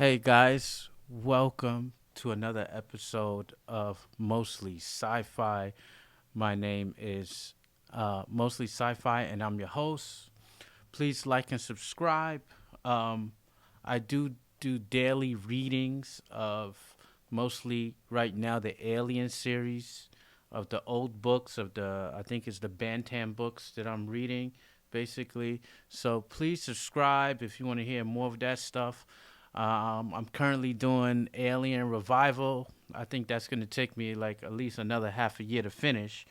Hey guys, welcome to another episode of Mostly Sci-Fi. My name is Mostly Sci-Fi, and I'm your host. Please like and subscribe. Um, I do daily readings of mostly right now the Alien series of the old books of the I think it's the Bantam books that I'm reading basically. So please subscribe if you want to hear more of that stuff. I'm currently doing Alien Revival. I think that's going to take me like at least another half a year to finish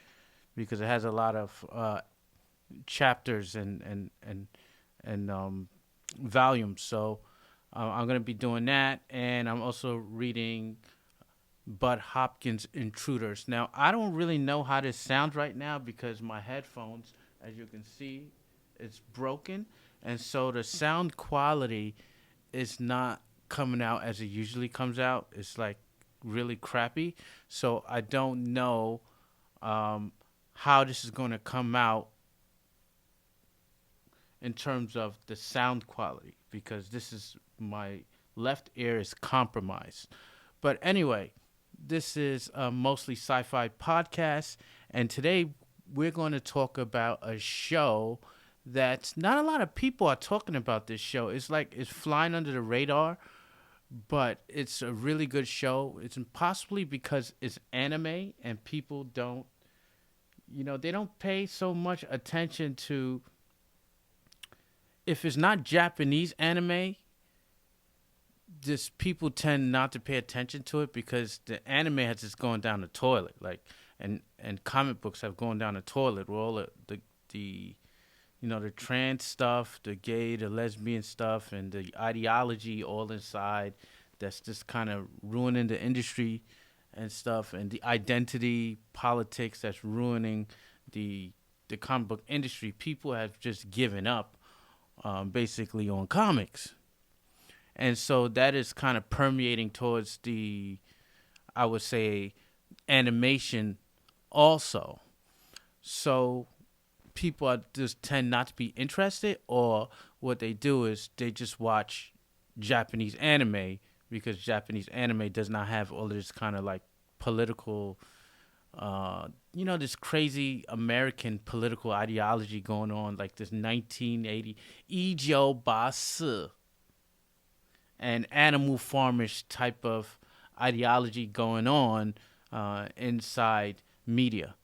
because it has a lot of chapters and volumes. So I'm going to be doing that, and I'm also reading Bud Hopkins' Intruders. Now I don't really know how this sounds right now because my headphones, as you can see, it's broken, and so the sound quality is not coming out as it usually comes out. It's like really crappy. So I don't know um, how this is going to come out in terms of the sound quality because this is my left ear is compromised. But anyway, this is a mostly sci-fi podcast, and today we're going to talk about a show that not a lot of people are talking about. This show it's like it's flying under the radar, but it's a really good show. It's possibly because it's anime and people don't, they don't pay so much attention to. If it's not Japanese anime, just people tend not to pay attention to it because the anime has just gone down the toilet, like, and comic books have gone down the toilet with all the the trans stuff, the gay, the lesbian stuff, and the ideology all inside. That's just kind of ruining the industry and stuff, and the identity politics that's ruining the comic book industry. People have just given up, basically, on comics, and so that is kind of permeating towards the, I would say, animation also. So people are just tend not to be interested, or what they do is they just watch Japanese anime because Japanese anime does not have all of this kind of like political, this crazy American political ideology going on, like this 1980 Ijo Basu and animal farmish type of ideology going on inside media.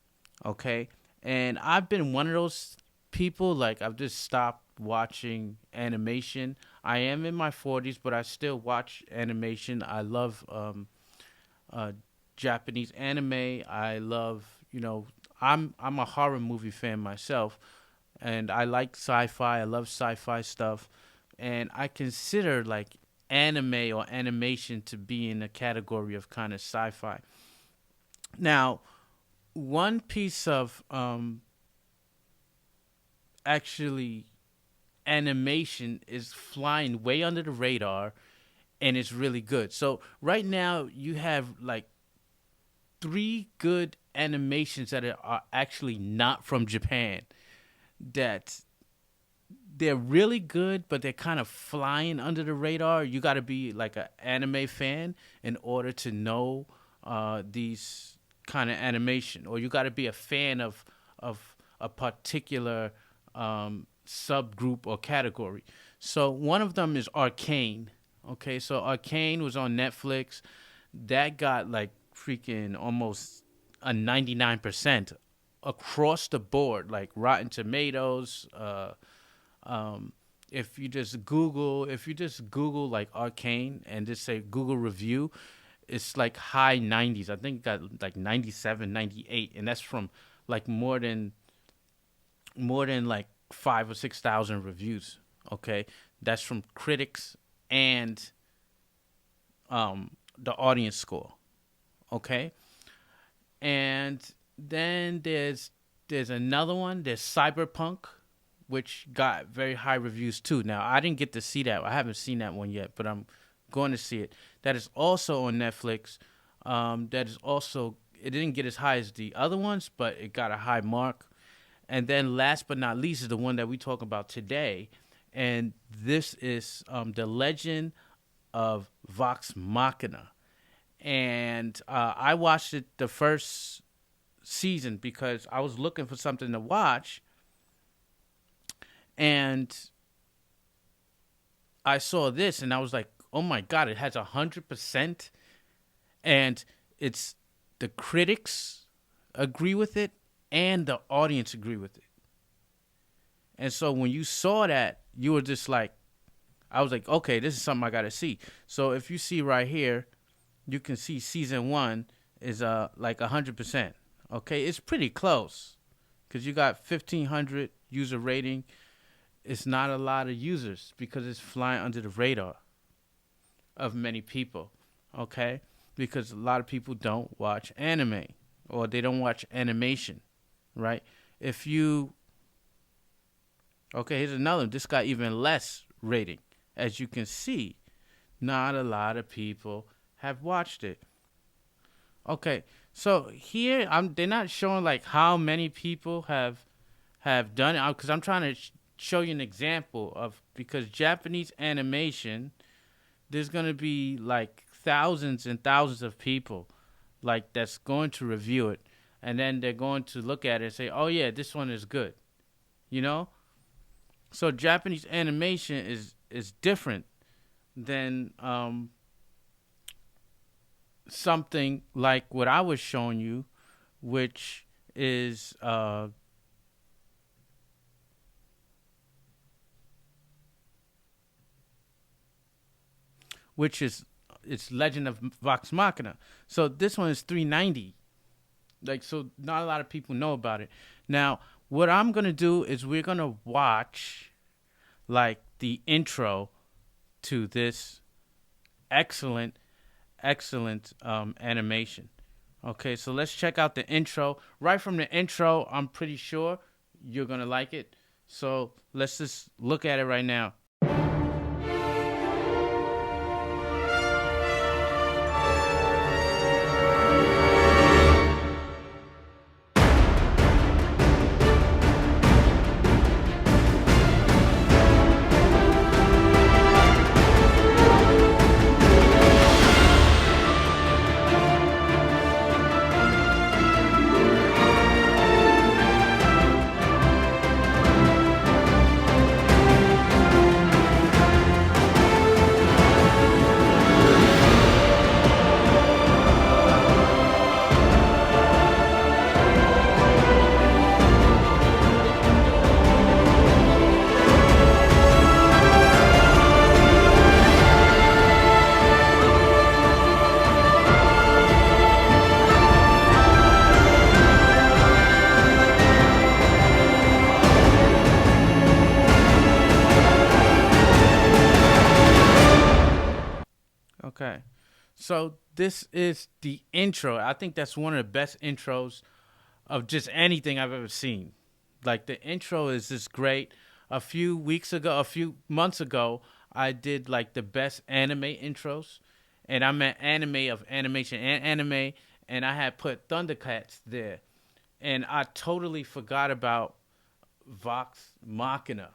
Okay, and I've been one of those people. Like I've just stopped watching animation. I am in my 40s, but I still watch animation. I love uh, Japanese anime. I love, I'm a horror movie fan myself, and I like sci-fi. I love sci-fi stuff, and I consider like anime or animation to be in a category of kind of sci-fi. Now, one piece of actually animation is flying way under the radar and it's really good. So right now you have like three good animations that are actually not from Japan that they're really good, but they're kind of flying under the radar. You got to be like an anime fan in order to know these kind of animation, or you got to be a fan of a particular subgroup or category. So one of them is Arcane. Okay, so Arcane was on Netflix. That got like freaking almost a 99% across the board, like Rotten Tomatoes. If you just Google like Arcane and just say Google review, it's like high 90s. I think it got like 97, 98, and that's from like more than like 5 or 6 thousand reviews. Okay, that's from critics and the audience score. Okay, and then there's another one. There's Cyberpunk, which got very high reviews too. Now I didn't get to see that. I haven't seen that one yet, but I'm going to see it. That is also on Netflix. That is also, it didn't get as high as the other ones, but it got a high mark. And then last but not least is the one that we talk about today, and this is the Legend of Vox Machina. And I watched it the first season because I was looking for something to watch. And I saw this and I was like, oh my God, it has 100%. And it's the critics agree with it and the audience agree with it. And so when you saw that, you were just like, I was like, okay, this is something I got to see. So if you see right here, you can see season 1 is like 100%. Okay, it's pretty close because you got 1,500 user rating. It's not a lot of users because it's flying under the radar of many people. Okay, because a lot of people don't watch anime or they don't watch animation, right? If you Okay, here's another one. This got even less rating. As you can see, not a lot of people have watched it. Okay, so here they're not showing like how many people have done it because I'm trying to show you an example of because Japanese animation, there's gonna be like thousands and thousands of people like that's going to review it, and then they're going to look at it and say, "Oh yeah, this one is good," you know. So Japanese animation is different than something like what I was showing you, which is it's Legend of Vox Machina. So this one is 390. Like, so not a lot of people know about it. Now, what I'm gonna do is we're gonna watch like the intro to this excellent animation. Okay, so let's check out the intro. Right from the intro, I'm pretty sure you're gonna like it. So let's just look at it right now. Okay, so this is the intro. I think that's one of the best intros of just anything I've ever seen. Like the intro is just great. A few months ago, I did like the best anime intros, and I meant anime of animation and anime, and I had put Thundercats there, and I totally forgot about Vox Machina,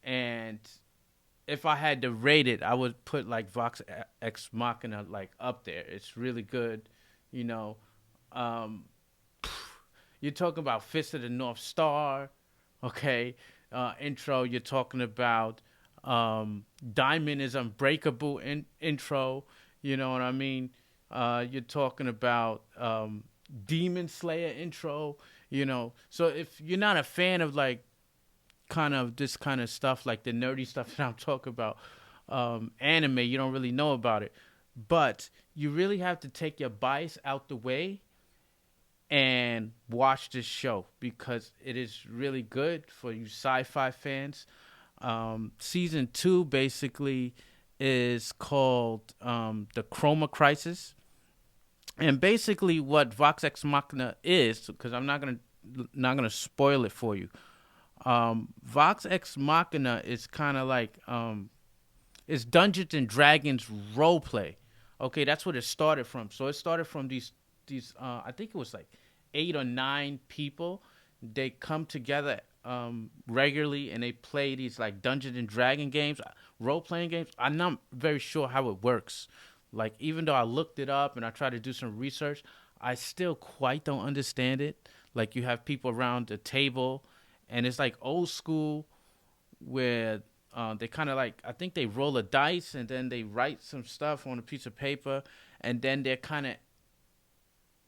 and if I had to rate it, I would put like Vox Ex Machina like up there. It's really good, you know. Um, you're talking about Fist of the North Star, okay? Intro. You're talking about Diamond is Unbreakable intro. You know what I mean? You're talking about Demon Slayer intro. You know, so if you're not a fan of like kind of this kind of stuff, like the nerdy stuff that I'm talking about, anime, you don't really know about it. But you really have to take your bias out the way and watch this show because it is really good for you sci-fi fans. Season 2 basically is called the Chroma Crisis. And basically what Vox Ex Machina is, because I'm not gonna spoil it for you. Vox Ex Machina is kind of like it's Dungeons and Dragons roleplay. Okay, that's what it started from. So it started from these I think it was like 8 or 9 people. They come together regularly and they play these like Dungeons and Dragon games, role playing games, I'm not very sure how it works. Like even though I looked it up and I tried to do some research, I still quite don't understand it. Like you have people around the table, and it's like old school where they kind of like I think they roll a dice and then they write some stuff on a piece of paper, and then they're kind of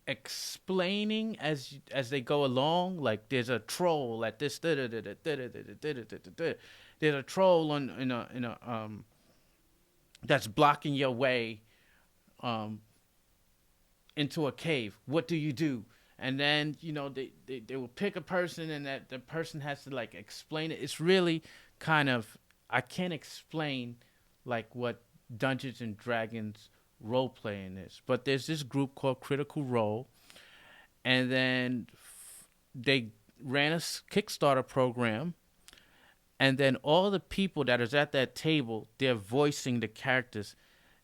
explaining as they go along. Like there's a troll at this. There's a troll on in a that's blocking your way um into a cave. What do you do? And then they will pick a person and that the person has to like explain it. It's really kind of I can't explain like what Dungeons and Dragons role playing is, but there's this group called Critical Role, and then they ran a Kickstarter program, and then all the people that is at that table, they're voicing the characters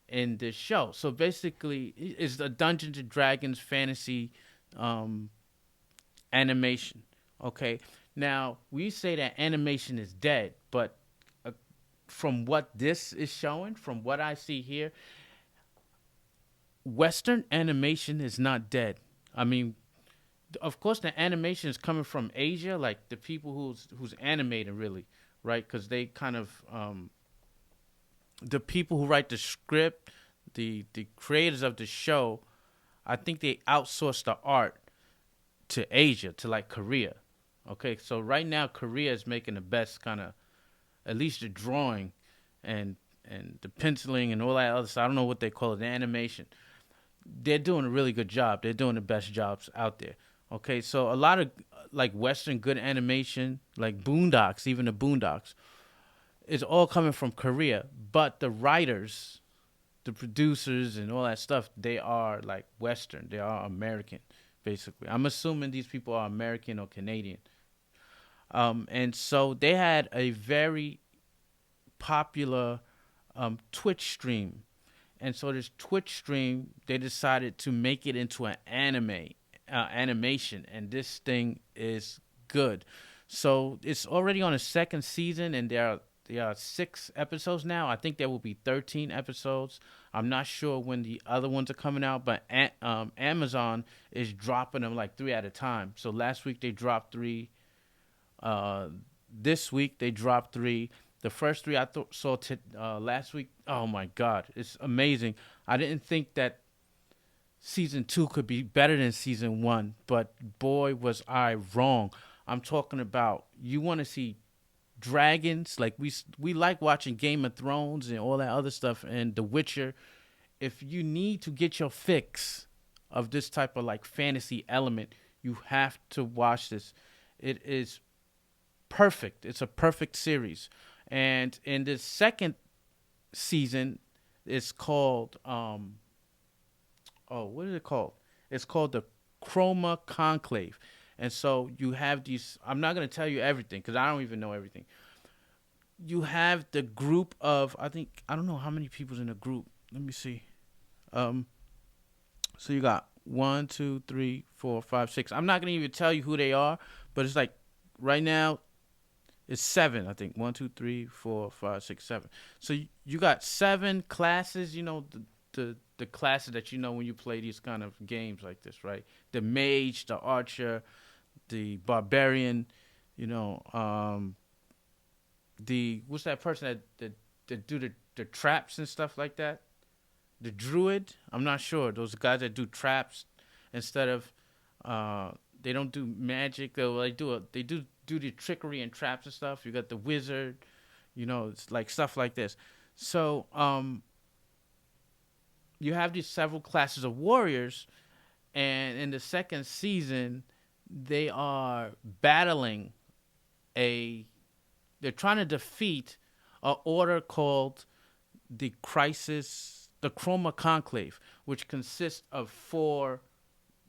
in this show. So basically, it's a Dungeons and Dragons fantasy um, animation. Okay, now we say that animation is dead, but from what this is showing, from what I see here, Western animation is not dead. I mean, of course, the animation is coming from Asia, like the people who's animating, really, right? Because they kind of the people who write the script, the creators of the show, I think they outsource the art to Asia, to like Korea. Okay, so right now Korea is making the best kind of, at least the drawing, and the penciling and all that other stuff. I don't know what they call it, the animation. They're doing a really good job. They're doing the best jobs out there. Okay, so a lot of like Western good animation, like Boondocks, even the Boondocks, is all coming from Korea. But the writers, the producers, and all that stuff, they are like Western. They are American, basically. I'm assuming these people are American or Canadian. And so they had a very popular Twitch stream. And so this Twitch stream, they decided to make it into an animation, and this thing is good. So it's already on a second season, and there are 6 episodes now. I think there will be 13 episodes. I'm not sure when the other ones are coming out, but Amazon is dropping them like 3 at a time. So last week they dropped 3. This week they dropped 3. The first 3 I saw last week. Oh my God, it's amazing. I didn't think that season 2 could be better than season 1, but boy was I wrong. I'm talking about, you want to see dragons, like we like watching Game of Thrones and all that other stuff and The Witcher. If you need to get your fix of this type of like fantasy element, you have to watch this. It is perfect. It's a perfect series. And in the second season, it's called what is it called? It's called the Chroma Conclave. And so you have these. I'm not gonna tell you everything because I don't even know everything. You have the group of, I don't know how many people's in the group. Let me see. So you got 1, 2, 3, 4, 5, 6. I'm not gonna even tell you who they are, but it's like right now it's 7. I think 1, 2, 3, 4, 5, 6, 7. So you got 7 classes. You know the classes that you know when you play these kind of games like this, right? The mage, the archer, the barbarian. The what's that person that do the traps and stuff like that? The druid. I'm not sure. Those guys that do traps instead of they don't do magic. They do the trickery and traps and stuff. You got the wizard. It's like stuff like this. So you have these several classes of warriors, and in the second season, they are battling they're trying to defeat an order called the Chroma Conclave, which consists of 4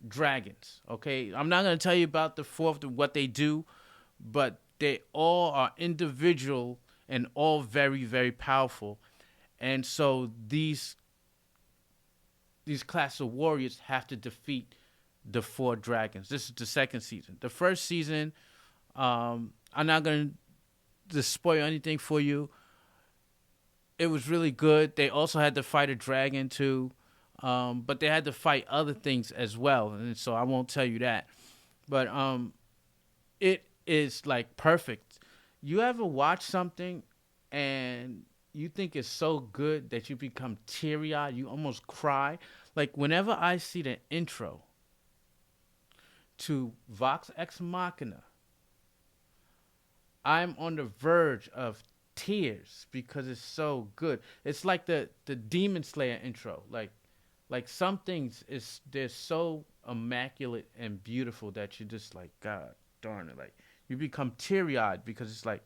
dragons. Okay, I'm not going to tell you about the 4th, what they do, but they all are individual and all very, very powerful. And so these class of warriors have to defeat the 4 dragons. This is the second season. The first season, I'm not gonna just spoil anything for you. It was really good. They also had to fight a dragon too, but they had to fight other things as well, and so I won't tell you that. But it is like perfect. You ever watch something and you think it's so good that you become teary eyed, you almost cry? Like whenever I see the intro to Vox Ex Machina, I'm on the verge of tears because it's so good. It's like the Demon Slayer intro. Like some things is they're so immaculate and beautiful that you're just like, God darn it. Like you become teary eyed because it's like,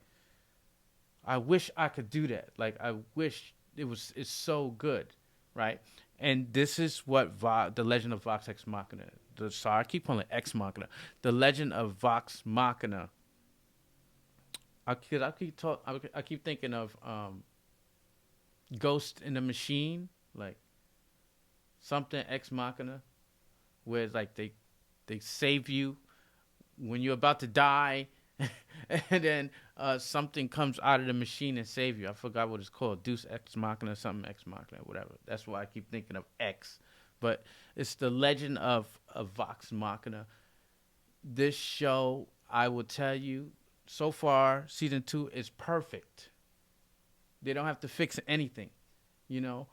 I wish I could do that. Like I wish it's so good, right? And this is what the Legend of Vox Ex Machina. Sorry, I keep calling it Ex Machina. The Legend of Vox Machina. I keep thinking of Ghost in the Machine, like something Ex Machina, where it's like they save you when you're about to die, and then something comes out of the machine and save you. I forgot what it's called, Deus Ex Machina, something Ex Machina, whatever. That's why I keep thinking of X, but it's the Legend of Vox Machina. This show, I will tell you, so far, season 2 is perfect. They don't have to fix anything, you know.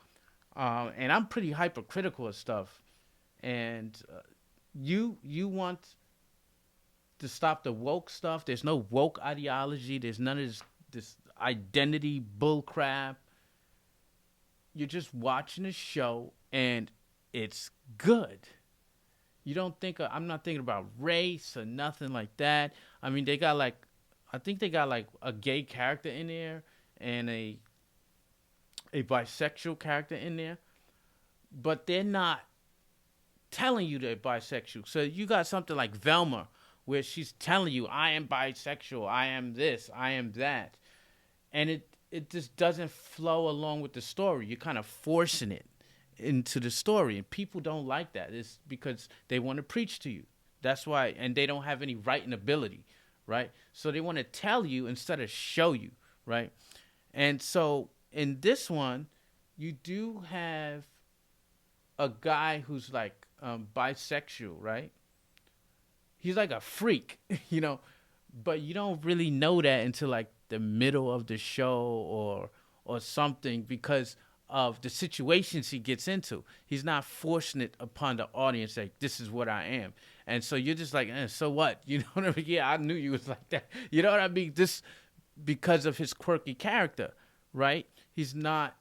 And I'm pretty hypercritical of stuff. And you want to stop the woke stuff. There's no woke ideology. There's none of this identity bullcrap. You're just watching a show, and it's good. You don't think I'm not thinking about race or nothing like that. I mean, I think they got like a gay character in there and a bisexual character in there, but they're not telling you they're bisexual. So you got something like Velma, where she's telling you, I am bisexual, I am this, I am that. And it just doesn't flow along with the story. You're kind of forcing it into the story. And people don't like that. It's because they want to preach to you. That's why, and they don't have any writing ability, right? So they want to tell you instead of show you, right? And so in this one, you do have a guy who's like bisexual, right? He's like a freak, you know, but you don't really know that until like the middle of the show or something because of the situations he gets into. He's not forcing it upon the audience like this is what I am. And so you're just like, so what? You know what I mean? Yeah, I knew you was like that. You know what I mean? This because of his quirky character, right? He's not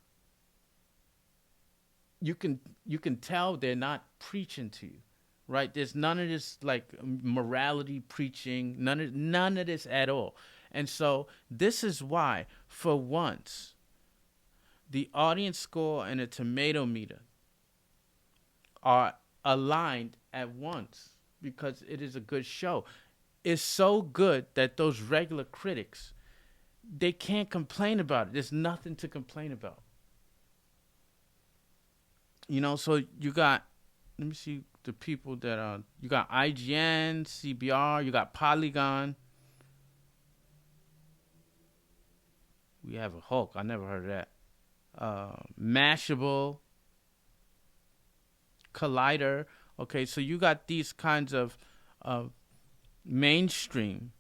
you can tell they're not preaching to you, right? There's none of this like morality preaching, none of this at all. And so this is why, for once, the audience score and the tomato meter are aligned at once because it is a good show. It's so good that those regular critics, they can't complain about it. There's nothing to complain about. You know, so you got, let me see the people that are, you got IGN, CBR, you got Polygon. We have a Hulk. I never heard of that. Mashable, Collider. Okay, so you got these kinds of mainstream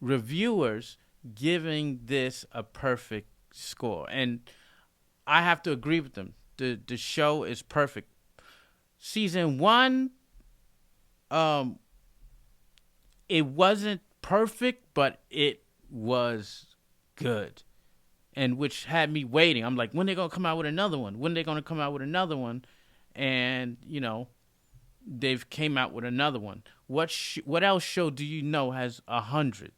reviewers giving this a perfect score. And I have to agree with them. The show is perfect. Season 1, it wasn't perfect, but it was good. And which had me waiting. I'm like, when they gonna come out with another one? When they gonna come out with another one? And you know, they've came out with another one. What else show do you know has 100?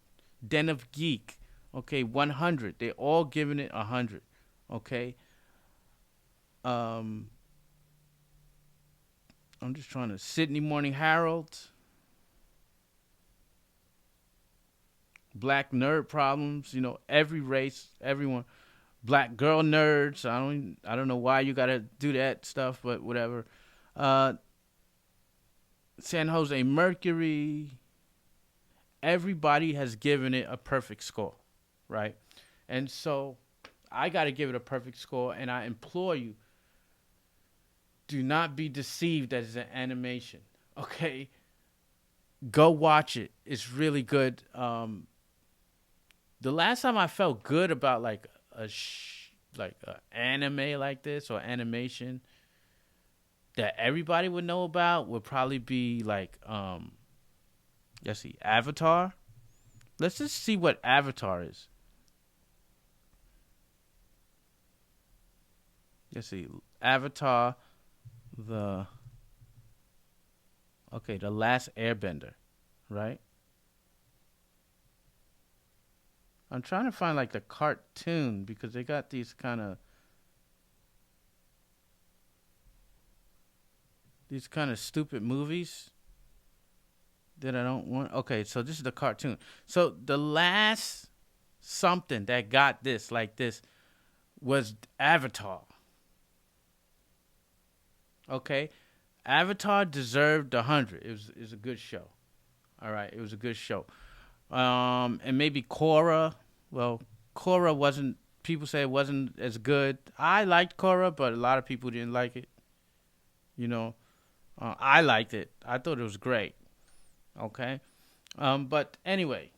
Den of Geek, okay, 100. They're all giving it 100, okay. I'm just trying to. Sydney Morning Herald, Black Nerd Problems. You know, every race, everyone. Black Girl Nerds. I don't know why you gotta do that stuff, but whatever. San Jose Mercury, everybody has given it a perfect score, right? And so I got to give it a perfect score, and I implore you, do not be deceived as an animation, okay? Go watch it. It's really good. The last time I felt good about like a anime like this or animation that everybody would know about would probably be like let's see, Avatar. Let's just see what Avatar is. Let's see, Avatar, the Last Airbender, right? I'm trying to find like the cartoon because they got these kind of stupid movies that I don't want. Okay, so this is the cartoon. So the last something that got this like this was Avatar. Okay, Avatar deserved 100. It was a good show. All right, it was a good show. And maybe Korra. Well, Korra wasn't. People say it wasn't as good. I liked Korra, but a lot of people didn't like it. You know, I liked it. I thought it was great. Okay, but anyway,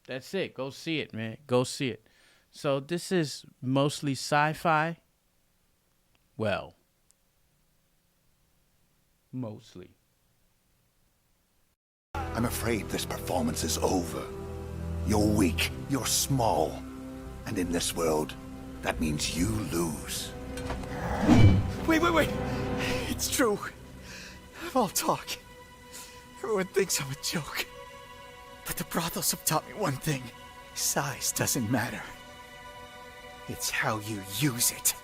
that's it. Go see it, man. Go see it. So this is mostly sci-fi. Well, mostly. I'm afraid this performance is over. You're weak, you're small. And in this world, that means you lose. Wait. It's true. I'm all talk. Everyone thinks I'm a joke. But the brothels have taught me one thing. Size doesn't matter. It's how you use it.